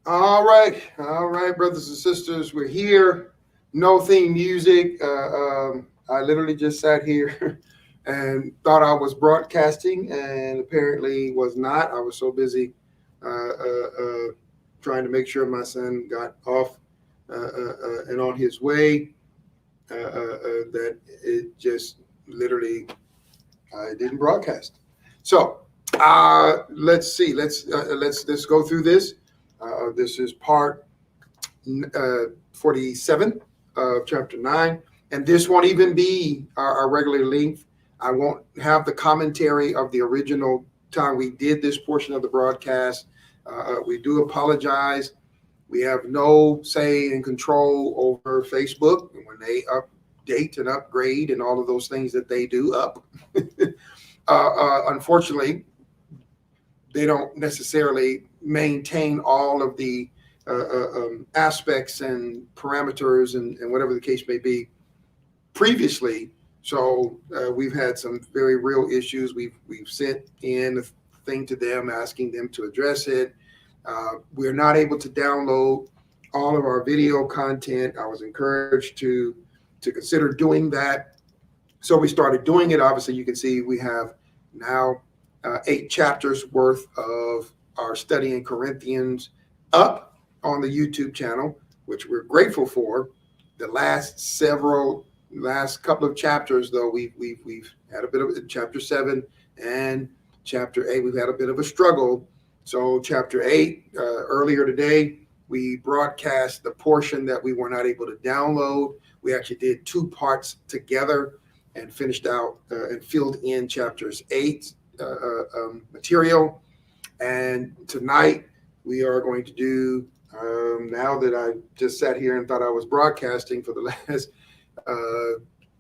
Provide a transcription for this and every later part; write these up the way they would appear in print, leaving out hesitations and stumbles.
All right, brothers and sisters, we're here. No theme music. I literally just sat here and thought I was broadcasting, and apparently was not. I was so busy trying to make sure my son got off and on his way that it just literally I didn't broadcast. So let's see. Let's go through this. This is part 47 of chapter 9. And this won't even be our regular length. I won't have the commentary of the original time we did this portion of the broadcast. We do apologize. We have no say and control over Facebook when they update and upgrade and all of those things that they do up. Unfortunately, they don't necessarily maintain all of the aspects and parameters and whatever the case may be previously. So we've had some very real issues. We've sent in a thing to them asking them to address it. We're not able to download all of our video content. I was encouraged to consider doing that, so we started doing it. Obviously, you can see we have now 8 chapters worth of our study in Corinthians up on the YouTube channel, which we're grateful for. The last couple of chapters, though, we've had a bit of chapter 7 and chapter 8. We've had a bit of a struggle. So chapter 8 earlier today, we broadcast the portion that we were not able to download. We actually did 2 parts together and finished out and filled in chapters 8 material. And tonight we are going to do, now that I just sat here and thought I was broadcasting for the last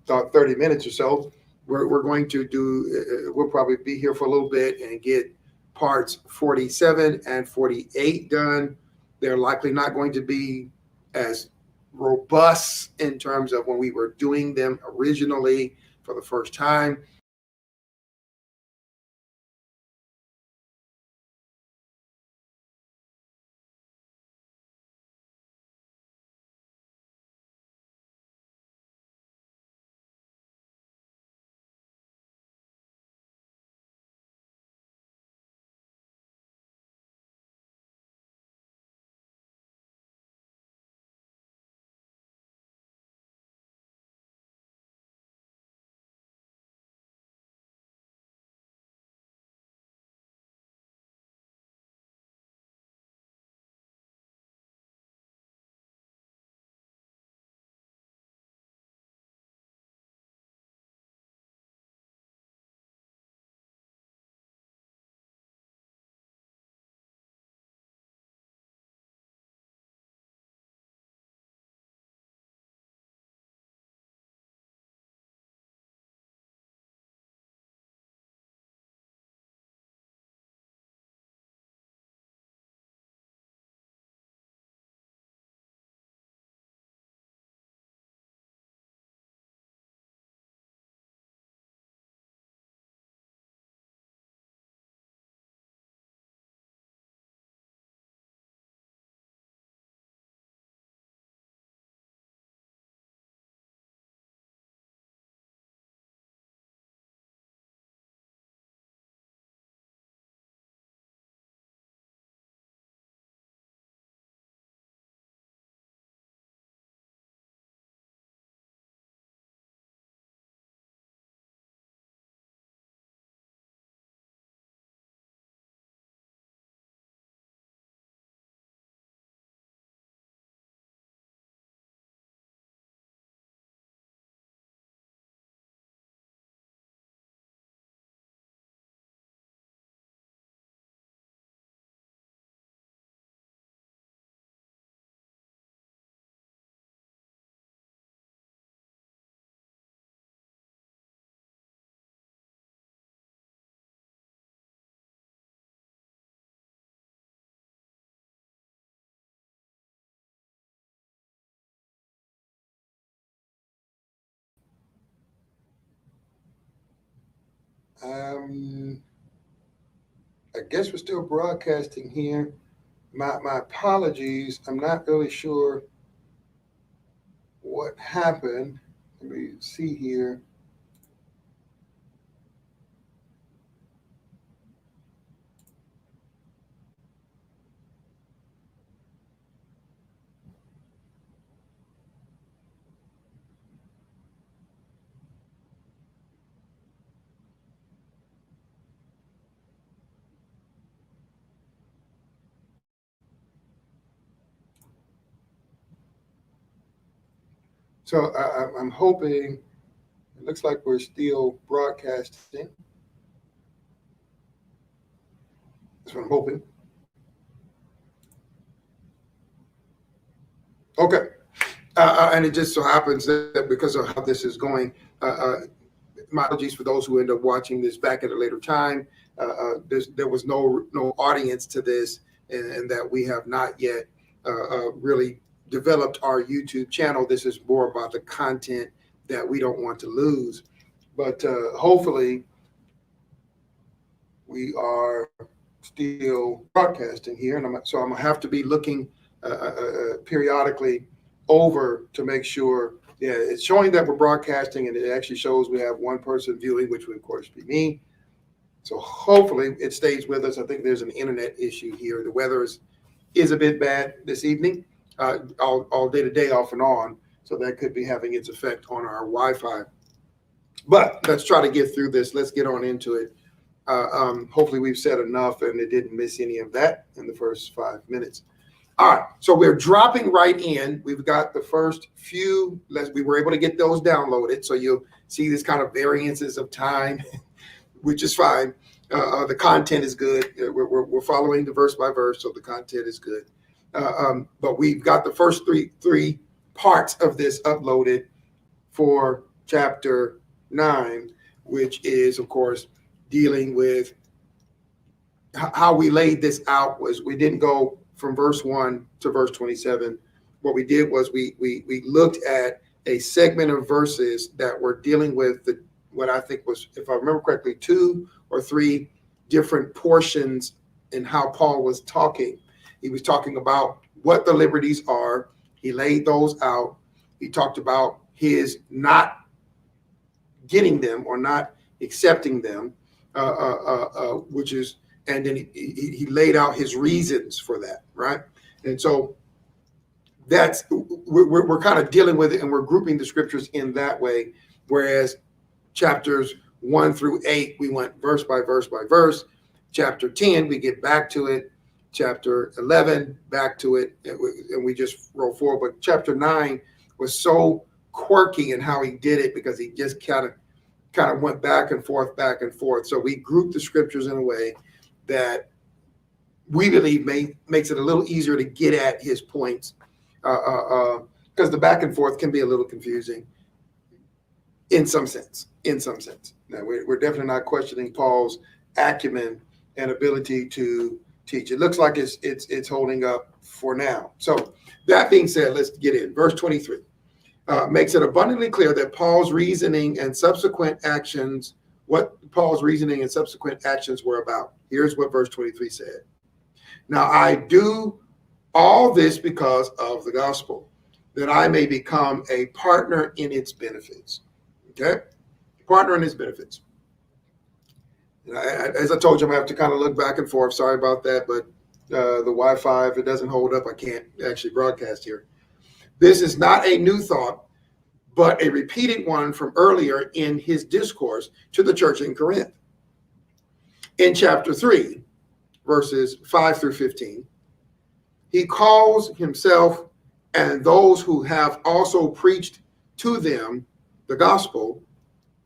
about 30 minutes or so, we're going to do, we'll probably be here for a little bit and get parts 47 and 48 done. They're likely not going to be as robust in terms of when we were doing them originally for the first time. Um, I guess we're still broadcasting here. My apologies. I'm not really sure what happened. Let me see here. So I'm hoping. It looks like we're still broadcasting. That's what I'm hoping. Okay. And it just so happens that because of how this is going, my apologies for those who end up watching this back at a later time. There was no audience to this, and that we have not yet really developed our YouTube channel. This is more about the content that we don't want to lose. But hopefully, we are still broadcasting here, and so I'm gonna have to be looking periodically over to make sure. Yeah, it's showing that we're broadcasting, and it actually shows we have one person viewing, which would of course be me. So hopefully it stays with us. I think there's an internet issue here. The weather is a bit bad this evening, all day today, off and on. So that could be having its effect on our Wi-Fi. But let's try to get through this. Let's get on into it. Hopefully we've said enough and it didn't miss any of that in the first 5 minutes. All right, so we're dropping right in. We've got the first few. We were able to get those downloaded, so you'll see this kind of variances of time, which is fine. The content is good. We're following the verse by verse, so the content is good. But we've got the first three parts of this uploaded for chapter 9, which is, of course, dealing with how we laid this out. Was we didn't go from verse 1 to verse 27. What we did was we looked at a segment of verses that were dealing with what I think was, if I remember correctly, 2 or 3 different portions in how Paul was talking. He was talking about what the liberties are. He laid those out. He talked about his not getting them or not accepting them, which is, and then he laid out his reasons for that, right? And so that's, we're kind of dealing with it, and we're grouping the scriptures in that way. Whereas chapters 1 through 8, we went verse by verse by verse. Chapter 10, we get back to it. Chapter 11, back to it, and we just roll forward. But chapter 9 was so quirky in how he did it, because he just kind of went back and forth. So we grouped the scriptures in a way that we believe makes it a little easier to get at his points, because the back and forth can be a little confusing in some sense. Now, we're definitely not questioning Paul's acumen and ability to teach. It looks like it's holding up for now. So that being said, let's get in. Verse 23 makes it abundantly clear that Paul's reasoning and subsequent actions, what Paul's reasoning and subsequent actions were about. Here's what verse 23 said. Now I do all this because of the gospel, that I may become a partner in its benefits. Okay? Partner in its benefits. As I told you, I'm going to have to kind of look back and forth. Sorry about that, but the Wi-Fi, if it doesn't hold up, I can't actually broadcast here. This is not a new thought, but a repeated one from earlier in his discourse to the church in Corinth. In chapter 3, verses 5 through 15, he calls himself and those who have also preached to them the gospel,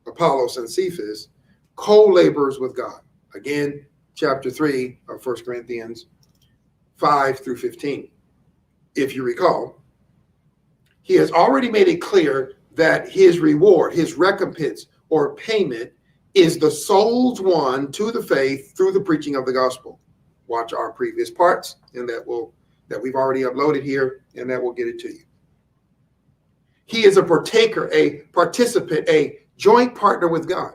Apollos and Cephas, co-laborers with God. Again, chapter 3 of 1 Corinthians 5 through 15. If you recall, he has already made it clear that his reward, his recompense or payment is the souls won to the faith through the preaching of the gospel. Watch our previous parts, and that we've already uploaded here, and that will get it to you. He is a partaker, a participant, a joint partner with God,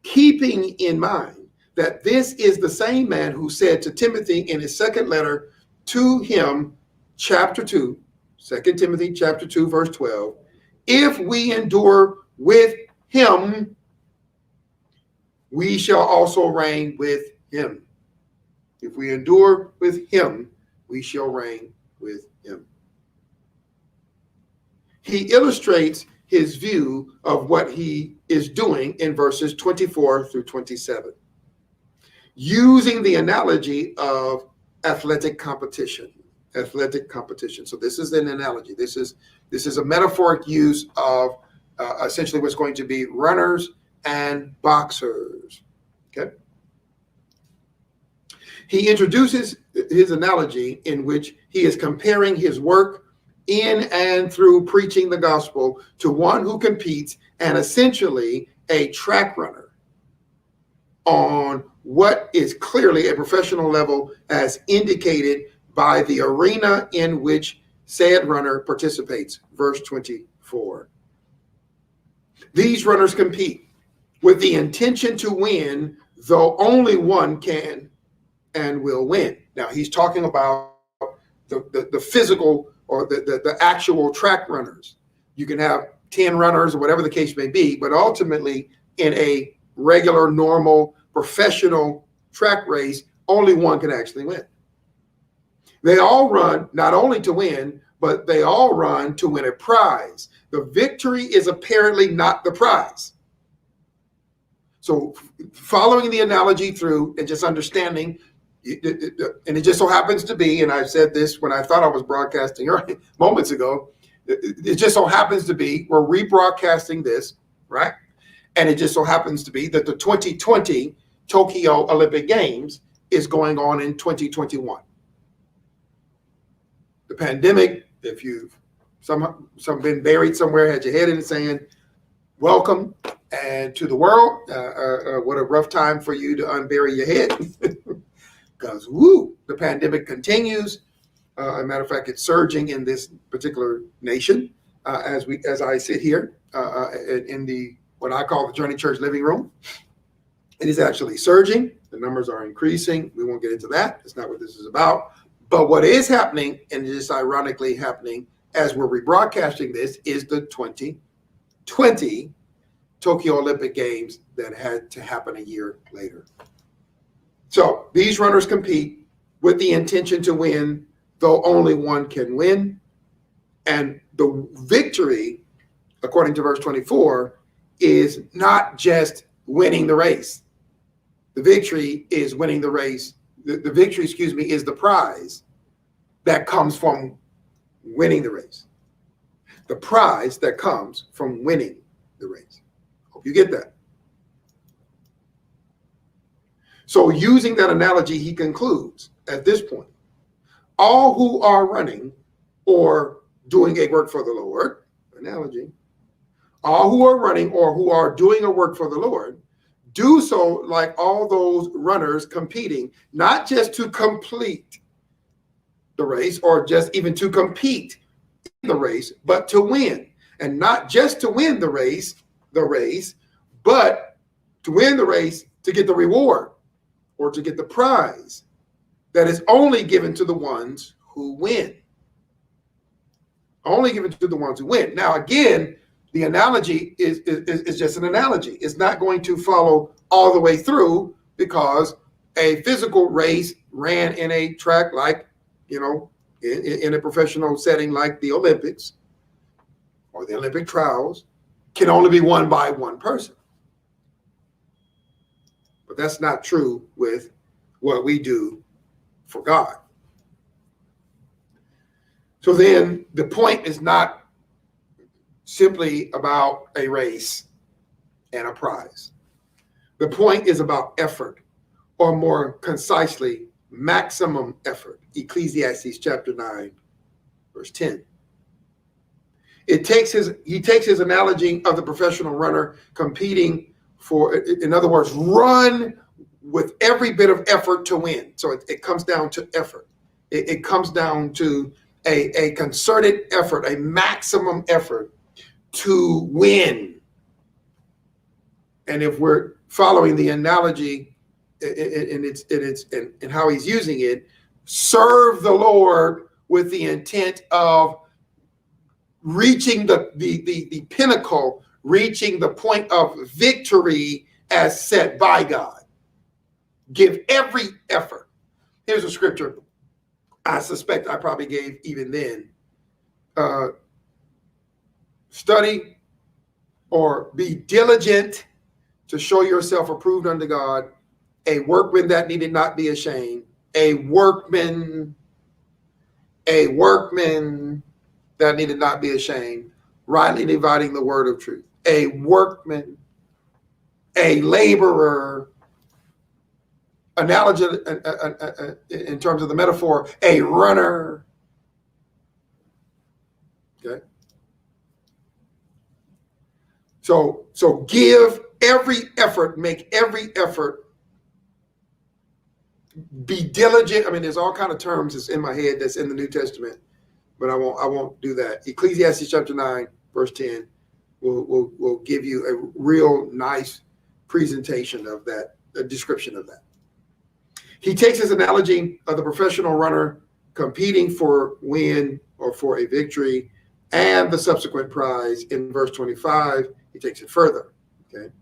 keeping in mind that this is the same man who said to Timothy in his second letter to him, chapter 2, 2 Timothy chapter 2, verse 12, if we endure with him, we shall also reign with him. If we endure with him, we shall reign with him. He illustrates his view of what he is doing in verses 24 through 27, using the analogy of athletic competition. Athletic competition. So this is an analogy. This is a metaphoric use of essentially what's going to be runners and boxers. Okay. He introduces his analogy in which he is comparing his work in and through preaching the gospel to one who competes and essentially a track runner on what is clearly a professional level as indicated by the arena in which said runner participates. Verse 24. These runners compete with the intention to win, though only one can and will win. Now he's talking about the physical or the actual track runners. You can have 10 runners or whatever the case may be, but ultimately in a regular, normal, professional track race, only one can actually win. They all run not only to win, but they all run to win a prize. The victory is apparently not the prize. So following the analogy through and just understanding, and it just so happens to be, and I said this when I thought I was broadcasting moments ago, it just so happens to be, we're rebroadcasting this, right? And it just so happens to be that the 2020 Tokyo Olympic Games is going on in 2021. The pandemic, if you've some been buried somewhere, had your head in the sand, welcome and to the world. What a rough time for you to unbury your head. Because the pandemic continues. As a matter of fact, it's surging in this particular nation as I sit here in the what I call the Journey Church living room. It is actually surging. The numbers are increasing. We won't get into that. That's not what this is about. But what is happening, and it is ironically happening as we're rebroadcasting this, is the 2020 Tokyo Olympic Games that had to happen a year later. So these runners compete with the intention to win, though only one can win. And the victory, according to verse 24, is not just winning the race. The victory is winning the race. The victory, is the prize that comes from winning the race. The prize that comes from winning the race. Hope you get that. So using that analogy, he concludes at this point, all who are running or doing a work for the Lord, analogy, all who are running or who are doing a work for the Lord, do so like all those runners competing, not just to complete the race or just even to compete in the race, but to win. And not just to win the race, but to win the race to get the reward or to get the prize that is only given to the ones who win. Only given to the ones who win. Now, again, the analogy is just an analogy. It's not going to follow all the way through because a physical race ran in a track like, in a professional setting like the Olympics or the Olympic trials can only be won by one person. But that's not true with what we do for God. So then the point is not simply about a race and a prize. The point is about effort, or more concisely, maximum effort. Ecclesiastes chapter 9, verse 10. He takes his analogy of the professional runner competing for, in other words, run with every bit of effort to win. So it comes down to effort. It comes down to a concerted effort, a maximum effort to win. And if we're following the analogy and how he's using it, serve the Lord with the intent of reaching the pinnacle, reaching the point of victory as set by God. Give every effort. Here's a scripture I suspect I probably gave even then. Study or be diligent to show yourself approved unto God, a workman that needed not be ashamed, a workman that needed not be ashamed, rightly dividing the word of truth, a workman, a laborer, analogy in terms of the metaphor, a runner. Okay. So give every effort, make every effort, be diligent. I mean, there's all kind of terms that's in my head that's in the New Testament, but I won't do that. Ecclesiastes chapter 9, verse 10 will give you a real nice presentation of that, a description of that. He takes his analogy of the professional runner competing for win or for a victory and the subsequent prize in verse 25. He takes it further, okay,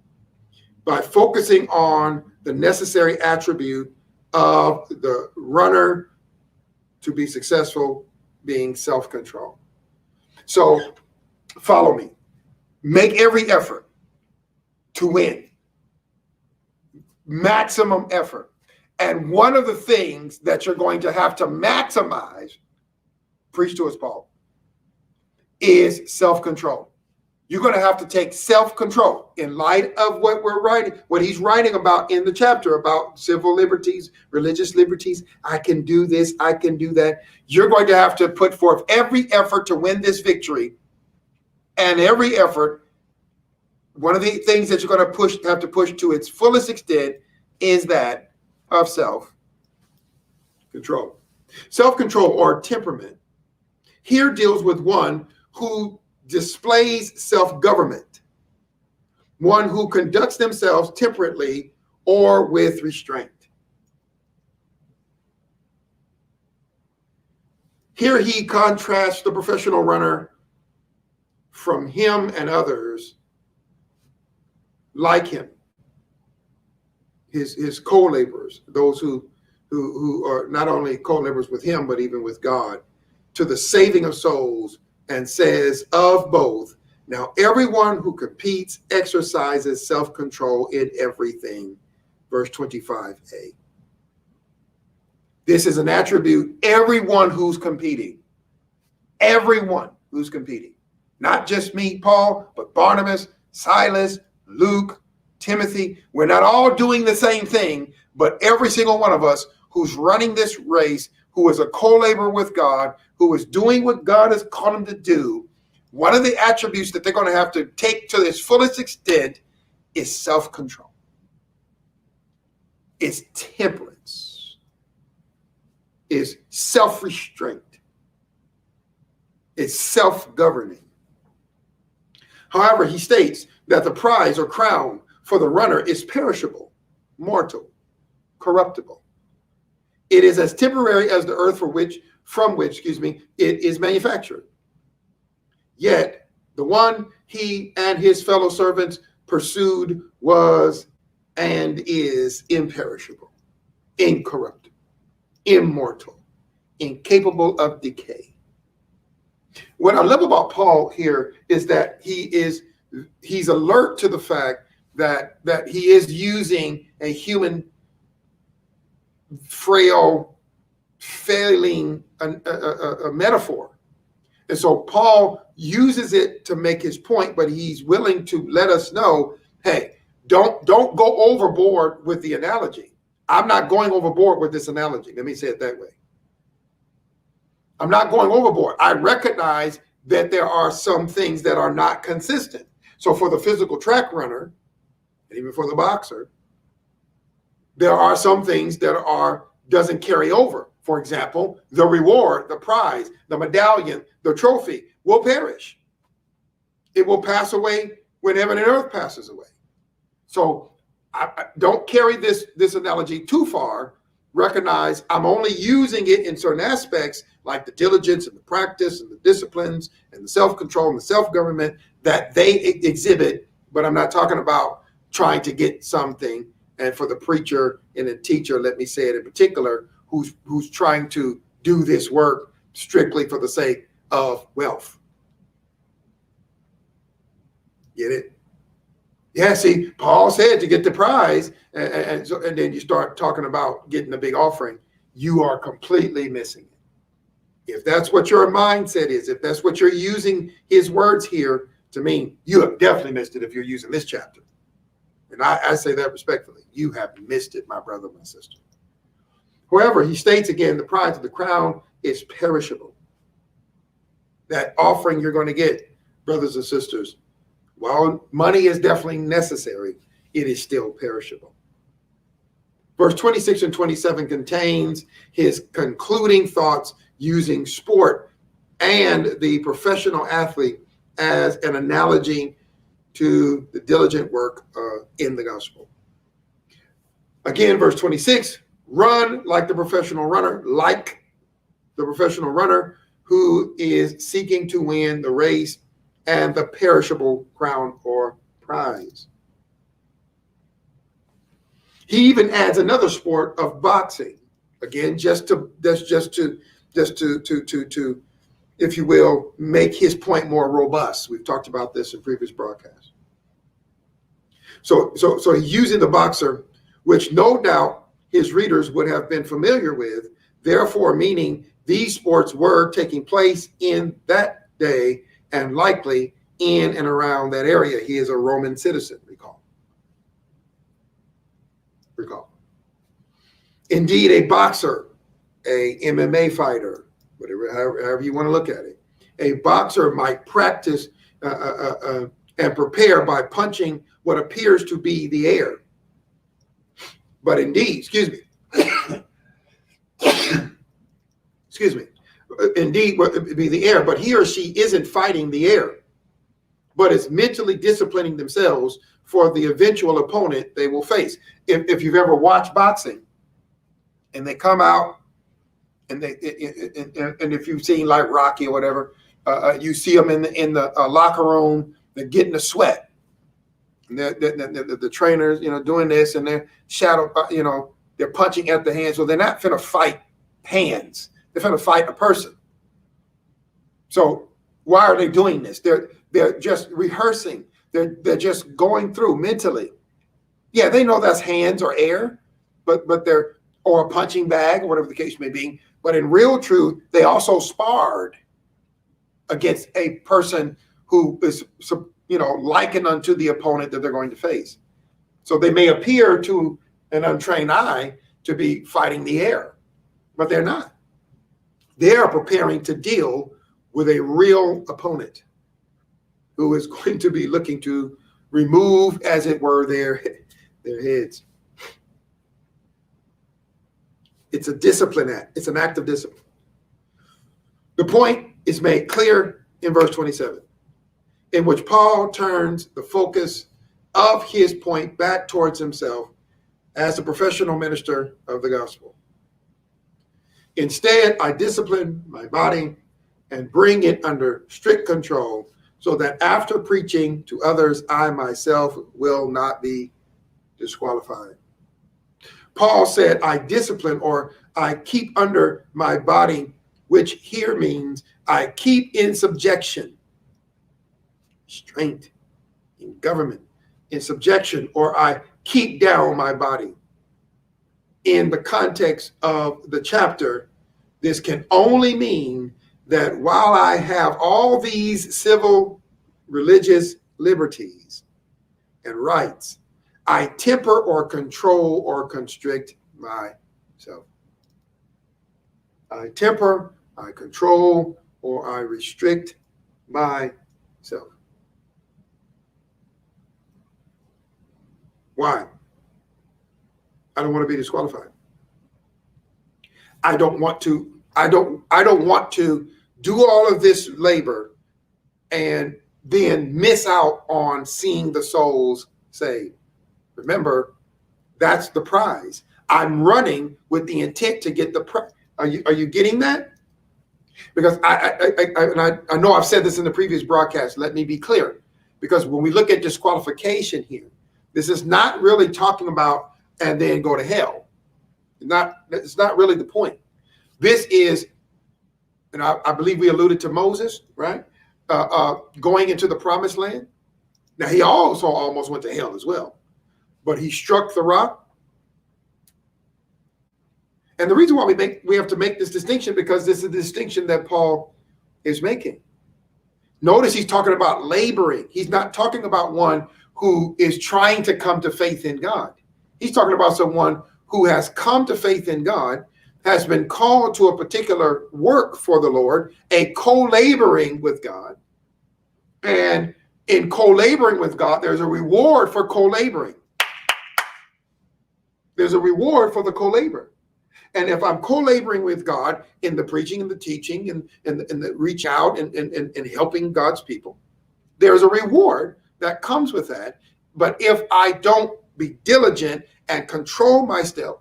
by focusing on the necessary attribute of the runner to be successful, being self-control. So follow me. Make every effort to win. Maximum effort. And one of the things that you're going to have to maximize, preach to us, Paul, is self-control. You're going to have to take self-control in light of what we're writing, what he's writing about in the chapter about civil liberties, religious liberties. I can do this, I can do that. You're going to have to put forth every effort to win this victory. And every effort, one of the things that you're going to have to push to its fullest extent is that of self-control. Self-control or temperament here deals with one who displays self-government, one who conducts themselves temperately or with restraint. Here he contrasts the professional runner from him and others like him, his co-laborers, those who are not only co-laborers with him, but even with God, to the saving of souls, and says of both, now everyone who competes exercises self-control in everything. Verse 25a. This is an attribute, everyone who's competing. Everyone who's competing. Not just me, Paul, but Barnabas, Silas, Luke, Timothy. We're not all doing the same thing, but every single one of us who's running this race, who is a co-laborer with God, who is doing what God has called him to do, one of the attributes that they're going to have to take to its fullest extent is self-control. It's temperance. It's self-restraint. It's self-governing. However, he states that the prize or crown for the runner is perishable, mortal, corruptible. It is as temporary as the earth from which it is manufactured. Yet the one he and his fellow servants pursued was and is imperishable, incorruptible, immortal, incapable of decay. What I love about Paul here is that he's alert to the fact that he is using a human frail, failing a metaphor. And so Paul uses it to make his point, but he's willing to let us know, hey, don't go overboard with the analogy. I'm not going overboard with this analogy. Let me say it that way. I'm not going overboard. I recognize that there are some things that are not consistent. So for the physical track runner, and even for the boxer, there are some things that doesn't carry over. For example, the reward, the prize, the medallion, the trophy will perish. It will pass away when heaven and earth passes away. So I don't carry this analogy too far, recognize I'm only using it in certain aspects, like the diligence and the practice and the disciplines and the self-control and the self-government that they exhibit, but I'm not talking about trying to get something. And for the preacher and the teacher, let me say it in particular, who's trying to do this work strictly for the sake of wealth. Get it? Yeah, see, Paul said to get the prize, and then you start talking about getting a big offering. You are completely missing it. If that's what your mindset is, if that's what you're using his words here to mean, you have definitely missed it if you're using this chapter. And I say that respectfully. You have missed it, my brother, my sister. However, he states again, the prize of the crown is perishable. That offering you're going to get, brothers and sisters, while money is definitely necessary, it is still perishable. Verse 26 and 27 contains his concluding thoughts using sport and the professional athlete as an analogy to the diligent work in the gospel. Again, verse 26, run like the professional runner, who is seeking to win the race and the perishable crown or prize. He even adds another sport of boxing. Again, just to if you will, make his point more robust. We've talked about this in previous broadcasts. So he's using the boxer, which no doubt his readers would have been familiar with, therefore meaning these sports were taking place in that day and likely in and around that area. He is a Roman citizen, recall. Indeed, a boxer, a MMA fighter, whatever, however you want to look at it, a boxer might practice and prepare by punching what appears to be the air. But indeed, indeed, what would be the air, but he or she isn't fighting the air, but is mentally disciplining themselves for the eventual opponent they will face. If you've ever watched boxing and they come out and if you've seen like Rocky or whatever, you see them in the locker room, they're getting a sweat. And the trainers, doing this, and they're they're punching at the hands. So they're not finna fight hands. They're finna fight a person. So why are they doing this? They're just rehearsing. They're just going through mentally. Yeah, they know that's hands or air, but they're, or a punching bag or whatever the case may be. But in real truth, they also sparred against a person who is, likened unto the opponent that they're going to face. So they may appear to an untrained eye to be fighting the air, but they're not. They are preparing to deal with a real opponent who is going to be looking to remove, as it were, their heads. It's a discipline act. It's an act of discipline. The point is made clear in verse 27, in which Paul turns the focus of his point back towards himself as a professional minister of the gospel. Instead, I discipline my body and bring it under strict control so that after preaching to others, I myself will not be disqualified. Paul said, I discipline, or I keep under my body, which here means I keep in subjection, strength, in government, in subjection, or I keep down my body. In the context of the chapter, this can only mean that while I have all these civil, religious liberties and rights, I temper or control or constrict myself. I temper, I control, or I restrict myself. Why? I don't want to be disqualified. I don't want to do all of this labor and then miss out on seeing the souls saved. Remember, that's the prize. I'm running with the intent to get the are you getting that? Because I know I've said this in the previous broadcast. Let me be clear, because when we look at disqualification here, this is not really talking about and then go to hell. It's not really the point. This is, and I believe we alluded to Moses, right? Going into the promised land. Now he also almost went to hell as well, but he struck the rock. And the reason why we have to make this distinction, because this is the distinction that Paul is making. Notice he's talking about laboring. He's not talking about one who is trying to come to faith in God. He's talking about someone who has come to faith in God, has been called to a particular work for the Lord, a co-laboring with God. And in co-laboring with God, there's a reward for co-laboring. There's a reward for the co-labor. And if I'm co-laboring with God in the preaching and the teaching and the reach out and helping God's people, there's a reward that comes with that. But if I don't be diligent and control myself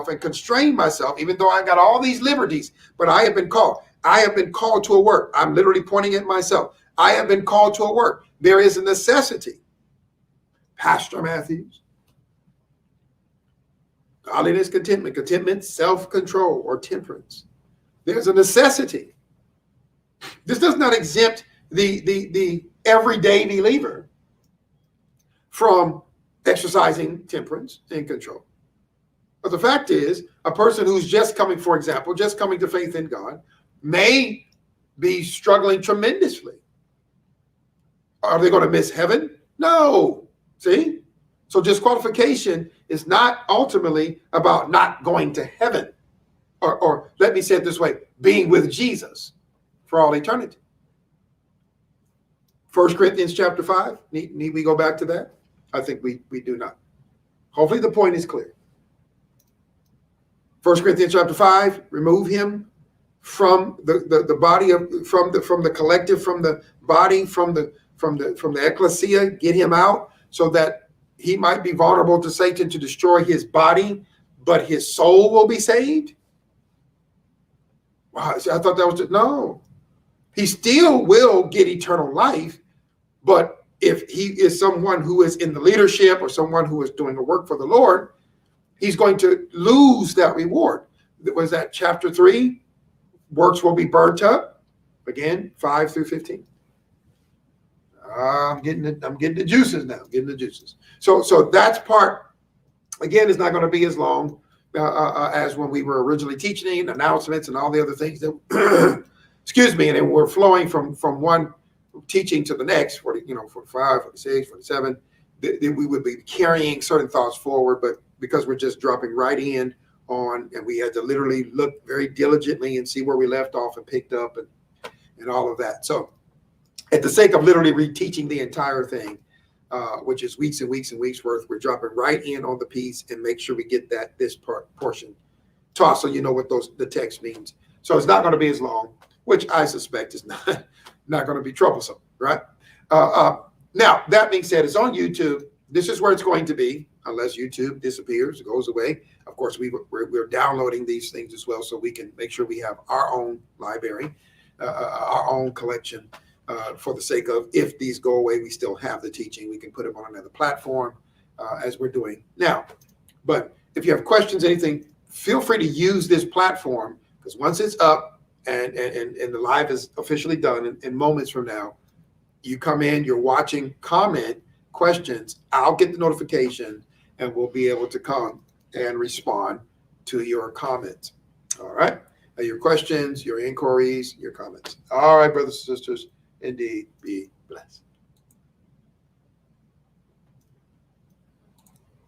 and constrain myself, even though I got all these liberties, but I have been called. I have been called to a work. I'm literally pointing at myself. I have been called to a work. There is a necessity. Pastor Matthews. Godliness, contentment, self-control, or temperance. There's a necessity. This does not exempt the everyday believer from exercising temperance and control. But the fact is, a person who's just coming, for example, just coming to faith in God, may be struggling tremendously. Are they going to miss heaven? No. See? So disqualification is not ultimately about not going to heaven, or let me say it this way, being with Jesus for all eternity. 1 Corinthians chapter 5, need we go back to that? I think we do not. Hopefully the point is clear. 1 Corinthians chapter 5, remove him from the body from the collective, from the body, from the ecclesia, get him out so that he might be vulnerable to Satan to destroy his body, but his soul will be saved. Wow, I thought that was no. He still will get eternal life, but if he is someone who is in the leadership or someone who is doing a work for the Lord, he's going to lose that reward. Was that chapter 3? Works will be burnt up. Again, 5 through 15. I'm getting the juices now. I'm getting the juices. So that's part. Again, it's not going to be as long as when we were originally teaching, announcements, and all the other things that. Excuse me, and then we're flowing from one teaching to the next. 45, 46, 47. We would be carrying certain thoughts forward, but because we're just dropping right in on, and we had to literally look very diligently and see where we left off and picked up and all of that. So, at the sake of literally reteaching the entire thing, which is weeks and weeks and weeks worth, we're dropping right in on the piece and make sure we get this portion taught so you know what the text means. So it's not going to be as long, which I suspect is not going to be troublesome, right? Now, that being said, it's on YouTube. This is where it's going to be, unless YouTube disappears, goes away. Of course, we're downloading these things as well, so we can make sure we have our own library, our own collection. For the sake of, if these go away, we still have the teaching. We can put them on another platform as we're doing now. But if you have questions, anything, feel free to use this platform, because once it's up and the live is officially done in moments from now, you come in, you're watching, comment, questions, I'll get the notification and we'll be able to come and respond to your comments. All right. Your questions, your inquiries, your comments. All right, brothers and sisters. Indeed, be blessed.